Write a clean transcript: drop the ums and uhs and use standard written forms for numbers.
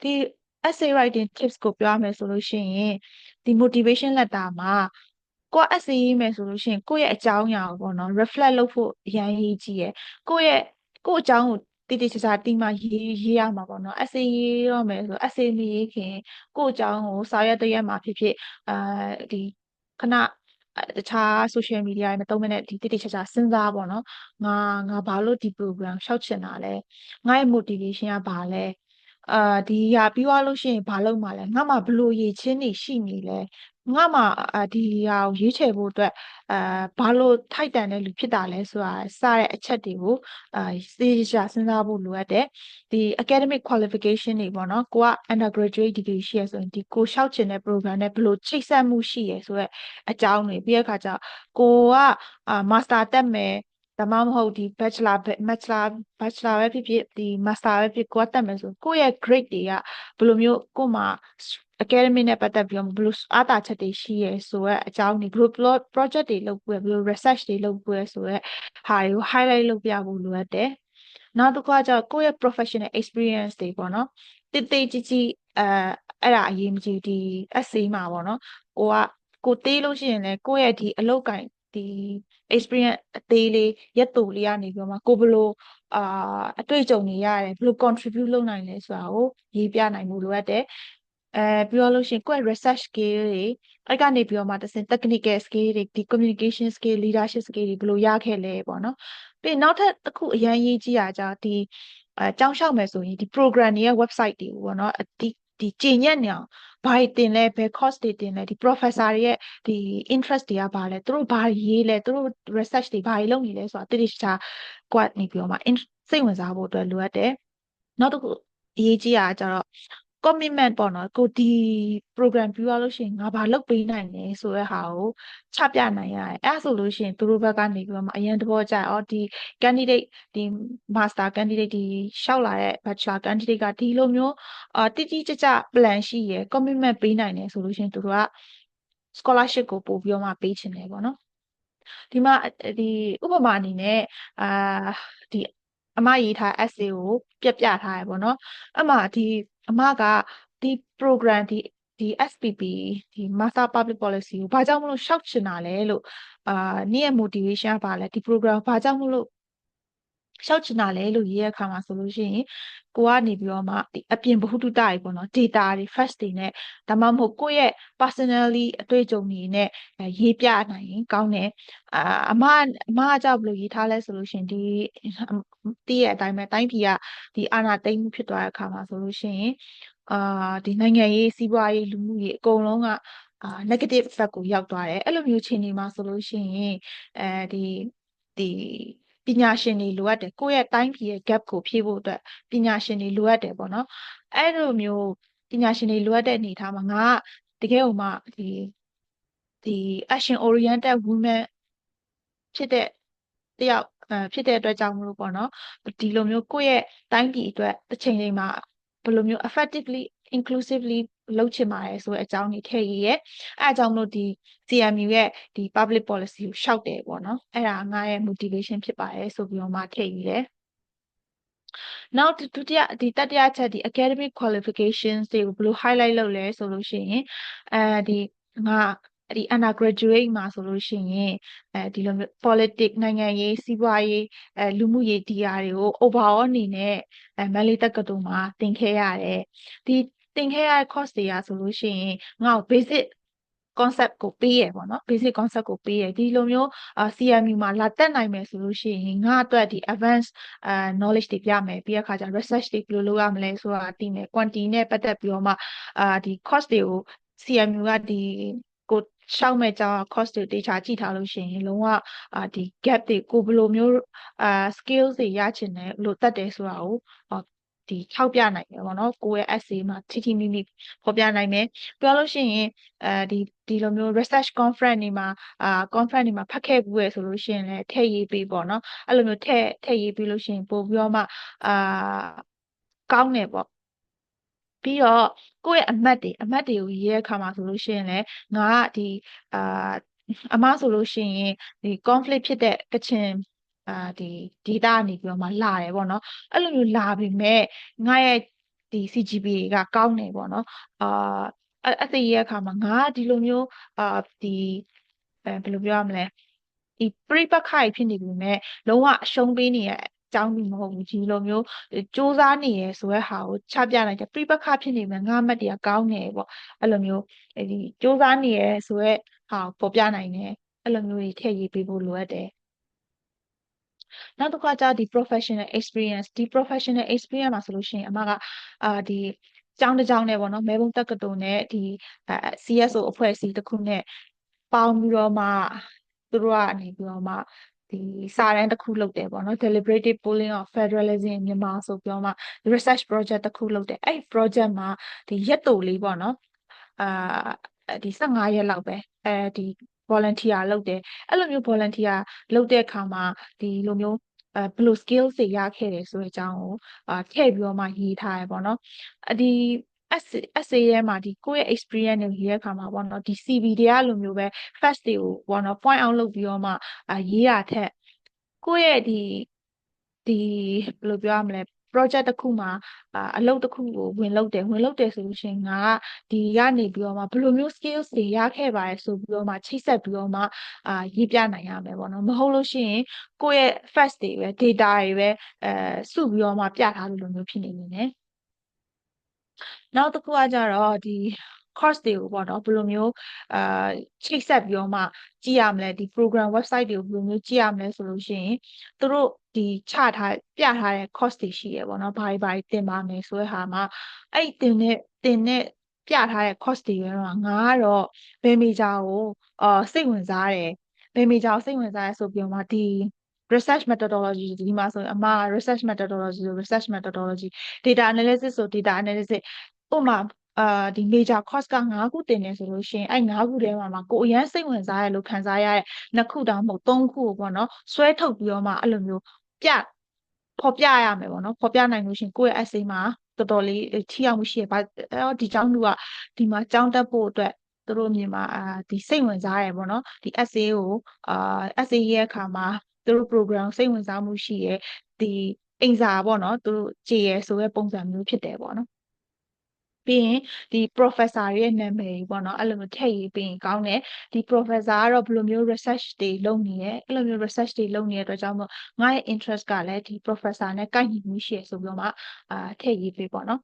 ဒီ essay writing tips ကိုပြောရမယ်ဆိုလို့ရှိရင်ဒီ motivation letter မှာကိုက essay ရေးမယ်ဆိုလို့ရှိရင်ကိုယ့်ရဲ့အကြောင်းအရာကိုပေါ့နော် reflect လုပ်ဖို့အရန်ရေးကြီးရယ်ကိုယ့်အကြောင်းကိုတိတိကျကျတိမှရေးရမှာပေါ့နော် essay ရေးရမယ်ဆို essay မရေးခင်ကိုယ့်အကြောင်းကိုစာရွက်တစ်ရွက်မှာဖြစ်ဖြစ်ဒီခဏတခြား social media တွေမသုံးမနဲ့ဒီတိတိကျကျစဉ်းစားပေါ့နော်ငါဘာလို့ဒီ program ရှောက်ချင်တာလဲငါရဲ့ motivation ကဘာလဲဒီဟာပြီးသွားလို့ရှိရင်ဘာလုပ်မှာလဲငါမှာဘလို့ရည်ချင်းနေရှိနေလဲငါမှာဒီဟာကိုရွေးချယ်ဖို့အတွက်ဘာလို့ထိုက်တန်တဲ့လူဖြစ်တာလဲဆိုတာစတဲ့အချက်တွေကိုစေချာစဉ်းစားဖို့လိုအပ်တယ်ဒီ academic qualification တွေပေါ့နော်ကိုက undergraduate degree ရှိရဆိုရင်ဒီကိုရှောက်ချင်တဲ့ program နဲ့ဘလို့ချိတ်ဆက်မှုရှိရဆိုတော့အကြောင်းတွေပြီးတဲ့အခါကျကိုကmaster တက်မယ်ဒါမှမဟုတ်ဒီ bachelor ပဲဖြစ်ဖြစ်ဒီ master ပဲဖြစ်ကိုကတက်မယ်ဆိုကိုယ့်ရဲ့ grade တွေကဘယ်လိုမျိုးကို့မှာ academic နဲ့ပတ်သက်ပြီးတော့ဘယ်လိုအားသာချက်တွေရှိရဲဆိုတော့အကြောင်းတွေဘယ်လို project တွေလုပ်ပွဲဘယ်လို research တွေလုပ်ပွဲဆိုတော့ဟာတွေကို highlight လုပ်ပြဖို့လိုအပ်တယ်နောက်တစ်ခုကကျတော့ကိုယ့်ရဲ့ professional experience တွေပေါ့နော်တိတ်တိတ်ကြီးအဲ့ဒါအရေးမကြီးဒီ essay မှာပေါ့နော်ကိုသေးလို့ရှိရင်လည်းကိုယ့်ရဲ့ဒီအလုပ်ကိုင်ဒီ experience အသေးလေးရက်တူလေးကနေပြီးတော့မှကိုဘယ်လိုအတွေ့အကြုံတွေရတယ်ဘယ်လို contribute လုပ်နိုင်လဲဆိုတာကိုရေးပြနိုင်မှုလိုအပ်တယ်ပြောလို့ရှိရင်ကိုယ့်ရဲ့ research skill တွေအဲ့ကနေပြီးတော့မှတစ်စင် technical skill တွေဒီ communication skill leadership skill တွေဘယ်လိုရခဲ့လဲပေါ့နော်ပြီးနောက်ထပ်တစ်ခုအရင်ရေးကြည့်ရကြဒီကျောင်းလျှောက်မယ်ဆိုရင်ဒီ program တွေရဲ့ website တွေပေါ့နော်ဒီကျင့်ညက်နေအောင်ဘာတွေတင်လဲဘယ် course တွေတင်လဲဒီ professor တွေရဲ့ဒီ interest တွေကဘာလဲသူတို့ဘာရေးလဲသူတို့ research တွေဘာတွေလုပ်နေလဲဆိုတာတိတိကျကျကွက်နေပြီးတော့မှစိတ်ဝင်စားဖို့အတွက်လိုအပ်တယ်နောက်တစ်ခုအရေးကြီးတာကျတော့ commitment ပေါ့နော်ကိုဒီ program ပြီးသွားလို့ရှိရင်ငါဘာလုပ်ပေးနိုင်လဲဆိုတဲ့ဟာကိုချပြနိုင်ရတယ်အဲ့ဆိုလို့ရှိရင်သူတို့ဘက်ကနေပြီးတော့မှအရင်သဘောကျဒီ candidate ဒီ master candidate ဒီရှောက်လာတဲ့ bachelor candidate ကဒီလိုမျိုးတိတိကျကျ plan ရှိရယ် commitment ပေးနိုင်တယ်ဆိုလို့ရှိရင်သူတို့က scholarship ကိုပို့ပြီးတော့မှပေးချင်တယ်ပေါ့နော်ဒီမှာဒီဥပမာအနေနဲ့ဒီအမရေးထား essay ကိုပြထားရပေါ့နော်အမအမကဒီ program ဒီ SPP ဒီ Master Public Policy ကိုဘာကြောင့်မလို့ရှောက်ချင်တာလဲလို့နေ့ရဲ့ motivation ကဘာလဲဒီ program ဘာကြောင့်မလို့ရှောက်ချင်တာလဲလို့ရေးရခါမှာဆိုလို့ရှိရင်ကိုကနေပြီးတော့မှဒီအပြင်ဗဟုသုတတွေပေါ့နော် data တွေ facts တွေနဲ့ဒါမှမဟုတ်ကိုယ့်ရဲ့ personally အတွေ့အကြုံတွေနဲ့ရေးပြနိုင်ရင်ကောင်းတယ်အမကကြောက်ဘယ်လိုရေးထားလဲဆိုလို့ရှိရင်ဒီတည့်ရဲ့အတိုင်းပဲတိုင်းပြည်ကဒီအာဏာသိမ်းမှုဖြစ်သွားတဲ့အခါမှာဆိုလို့ရှိရင်ဒီနိုင်ငံရေးစီးပွားရေးလူမှုရေးအကုန်လုံးကnegative effect ကိုရောက်သွားတယ်အဲ့လိုမျိုးချိန်တွေမှာဆိုလို့ရှိရင်ဒီပညာရှင်တွေလိုအပ်တယ်ကိုယ့်ရဲ့တိုင်းပြည်ရဲ့ gap ကိုဖြည့်ဖို့အတွက်ပညာရှင်တွေလိုအပ်တယ်ပေါ့နော်အဲ့လိုမျိုးပညာရှင်တွေလိုအပ်တဲ့အနေအထားမှာငါကတကယ်ဟိုမှဒီ action oriented women ဖြစ်တဲ့တယောက်ဖြစ်တဲ့အတွက်ကြောင့်မလို့ပေါ့နော်ဒီလိုမျိုးကိုယ့်ရဲ့တိုင်းပြည်အတွက်တစ်ချိန်ချိန်မှာဘယ်လိုမျိုး effectively inclusively လုပ်ချင်ပါတယ်ဆိုတဲ့အကြောင်းတွေထည့်ရေးရဲအဲအကြောင်းမလို့ဒီ CMU ရဲ့ဒီ public policy ကိုရှောက်တယ်ပေါ့နော်အဲ့ဒါငါရဲ့ motivation ဖြစ်ပါတယ်ဆိုပြီးတော့မှထည့်ရေးတယ်နောက်ဒုတိယဒီတတိယချက်ဒီ academic qualifications တွေကိုဘယ်လို highlight လုပ်လဲဆိုလို့ရှိရင်ဒီငါဒီ undergraduate မှာဆိုလို့ရှိရင်ဒီလိုမျိုး politics နိုင်ငံရေးစီးပွားရေးလူမှုရေးဒီဟာတွေကို overall အနေနဲ့မန္တလေးတက္ကသိုလ်မှာသင်ခဲ့ရတယ်ဒီသင်ခဲ့ရတဲ့ course တွေကဆိုလို့ရှိရင်ငါ့ကို basic concept ကိုပေးရပေါ့နော် basic concept ကိုပေးရဒီလိုမျိုး CMU မှာလာတက်နိုင်မယ်ဆိုလို့ရှိရင်ငါအတွက်ဒီ advanced knowledge တွေပြမယ်ပြီးတဲ့အခါကျ research တွေဘယ်လိုလုပ်ရမလဲဆိုတာသိမယ် quantity နဲ့ပတ်သက်ပြီးတော့မှဒီ course တွေကို CMU ကဒီကိုရှောက်မဲ့ကြောင်း course တွေတေချာကြည့်ထားလို့ရှိရင်လုံးဝဒီ gap တွေကိုဘယ်လိုမျိုးskills တွေရချင်တယ်ဘယ်လိုတတ်တယ်ဆိုတာကိုဒီထောက်ပြနိုင်တယ်ပေါ့နော်ကိုယ့်ရဲ့ essay မှာထိမိမိဖော်ပြနိုင်မယ်ပြောလို့ရှိရင်ဒီလိုမျိုး research conference တွေမှာconference တွေမှာဖတ်ခဲ့ဘူးရယ်ဆိုလို့ရှိရင်လည်းထည့်ရေးပေးပေါ့နော်အဲ့လိုမျိုးထည့်ရေးပေးလို့ရှိရင်ပို့ပြီးတော့မှကောင်းတယ်ပေါ့ပြီးတော့ကိုယ့်ရဲ့အမှတ်တွေကိုရေးရတဲ့အခါမှာဆိုလို့ရှိရင်လည်းငါကဒီအမဆိုလို့ရှိရင်ဒီ conflict ဖြစ်တဲ့ကချင်ဒီ data ကနေပြီးတော့မှလာတယ်ပေါ့နော်အဲ့လိုမျိုးလာပြီမဲ့ငါရဲ့ ဒီ CGPA ကကောင်းနေပေါ့နော်essay ရဲ့အခါမှာငါဒီလိုမျိုးဒီဘယ်လိုပြောရမလဲဒီပြိပက္ခကြီးဖြစ်နေပြီမဲ့လုံးဝအရှုံးပေးနေရဲ့အကြောင်းမဟုတ်ဘူးဒီလိုမျိုးစူးစမ်းနေရဆိုတဲ့ဟာကိုချပြလိုက်တယ်ပြိပက္ခဖြစ်နေမယ်ငါမှတ်တရားကောင်းနေပေါ့အဲ့လိုမျိုးဒီစူးစမ်းနေရဆိုတဲ့ဟာကိုပေါ်ပြနိုင်တယ်အဲ့လိုမျိုးတွေထည့်ရေးပေးဖို့လိုအပ်တယ်နောက်တစ်ခါကျဒီ professional experience ဒီ professional experience မှာဆိုလို့ရှိရင်အမကဒီကျောင်းတစ်ကျောင်းနဲ့ပေါ့နော်မဲဘုံတက္ကသိုလ်နဲ့ဒီ CSO အဖွဲ့အစည်းတစ်ခုနဲ့ပေါင်းပြီးတော့မှသူတို့ကနေပြီးတော့မှဒီစာတမ်းတစ်ခုလုပ်တယ်ပေါ့နော် deliberative polling of federalism in Myanmar ဆိုပြီးတော့မှ research project တစ်ခုလုပ်တယ်အဲ့ project မှာဒီရက်တိုလေးပေါ့နော်ဒီ15ရက်လောက်ပဲဒီ volunteer လုပ်တယ်အဲ့လိုမျိုး volunteer လုပ်တဲ့အခါမှာဒီလိုမျိုးဘယ်လို skills တွေရခဲ့တယ်ဆိုတဲ့အကြောင်းကိုထည့်ပြီးတော့မှရေးထားရပေါ့နော်ဒီ essay ထဲမှာဒီကိုယ့်ရဲ့ experience တွေရေးတဲ့အခါမှာပေါ့နော်ဒီ CV တွေကလိုမျိုးပဲ facts တွေကိုပေါ့နော် point out လုပ်ပြီးတော့မှရေးရထက်ကိုယ့်ရဲ့ဒီဘယ်လိုပြောရမလဲ project တစ်ခုမှာအလုပ်တစ်ခုကိုဝင်လုပ်တယ်ဆိုလို့ရှိရင်ငါကဒီကနေပြီးတော့မှဘယ်လိုမျိုး skills တွေရခဲ့ပါတယ်ဆိုပြီးတော့မှချိတ်ဆက်ပြီးတော့မှရေးပြနိုင်ရမယ်ပေါ့နော်မဟုတ်လို့ရှိရင်ကိုယ့်ရဲ့ facts တွေပဲ data တွေပဲစုပြီးတော့မှပြထားလို့လိုမျိုးဖြစ်နေနေတယ်နောက်တစ်ခုကကြတော့ဒီ course တွေကိုပေါ့နော်ဘယ်လိုမျိုးချိတ်ဆက်ပြီးတော့မှကြည့်ရမလဲဒီ program website တွေကိုဘယ်လိုမျိုးကြည့်ရမလဲဆိုလို့ရှိရင်သူတို့ဒီပြထားတဲ့ course တွေရှိရပေါ့နော်ဘာတွေသင်ပါမယ်ဆိုတဲ့ဟာမှာအဲ့တင်တဲ့ပြထားတဲ့ course တွေရောငါကတော့ဘယ် major ကိုစိတ်ဝင်စားတယ်ဘယ် major ကိုစိတ်ဝင်စားရဲဆိုပြီးတော့မှဒီ research methodology ဒီမှာဆိုရင်အမ research methodology ဆို research methodology data analysis ဆို data analysis ဥပမာဒီ major course က9ခုတင်နေဆိုလို့ရှိရင်အဲ့9ခုထဲမှာကိုအရန်စိတ်ဝင်စားရလို့ခံစားရတဲ့2ခုတောင်မဟုတ်3ခုကိုပေါ့နော်ဆွဲထုတ်ပြီးတော့မှအဲ့လိုမျိုးဖော်ပြရမယ်ပေါ့နော်ဖော်ပြနိုင်လို့ရှိရင်ကိုယ့်ရဲ့ essay မှာတော်တော်လေးထိရောက်မှုရှိရပါဒီကျောင်းသူကဒီမှာကျောင်းတက်ဖို့အတွက်သူတို့မြင်မှာဒီစိတ်ဝင်စားရပေါ့နော်ဒီ essay ကိုessay ရဲ့အခါမှာသူတို့ program စိတ်ဝင်စားမှုရှိရဒီအင်စာပေါ့နော်သူတို့ကြည်ရဆိုတဲ့ပုံစံမျိုးဖြစ်တယ်ပေါ့နော်ပြီးရင်ဒီ professor ရဲ့နာမည်ပေါ့နော်အဲ့လိုမျိုးထည့်ရေးပြီးရင်ကောင်းတယ်ဒီ professor ကတော့ဘယ်လိုမျိုး research တွေလုပ်နေရဲအဲ့လိုမျိုး research တွေလုပ်နေတဲ့အတွက်ကြောင့်မို့ငါရဲ့ interest ကလည်းဒီ professor နဲ့ကိုက်ညီမှုရှိရဆိုပြီးတော့မှထည့်ရေးပေးပေါ့နော်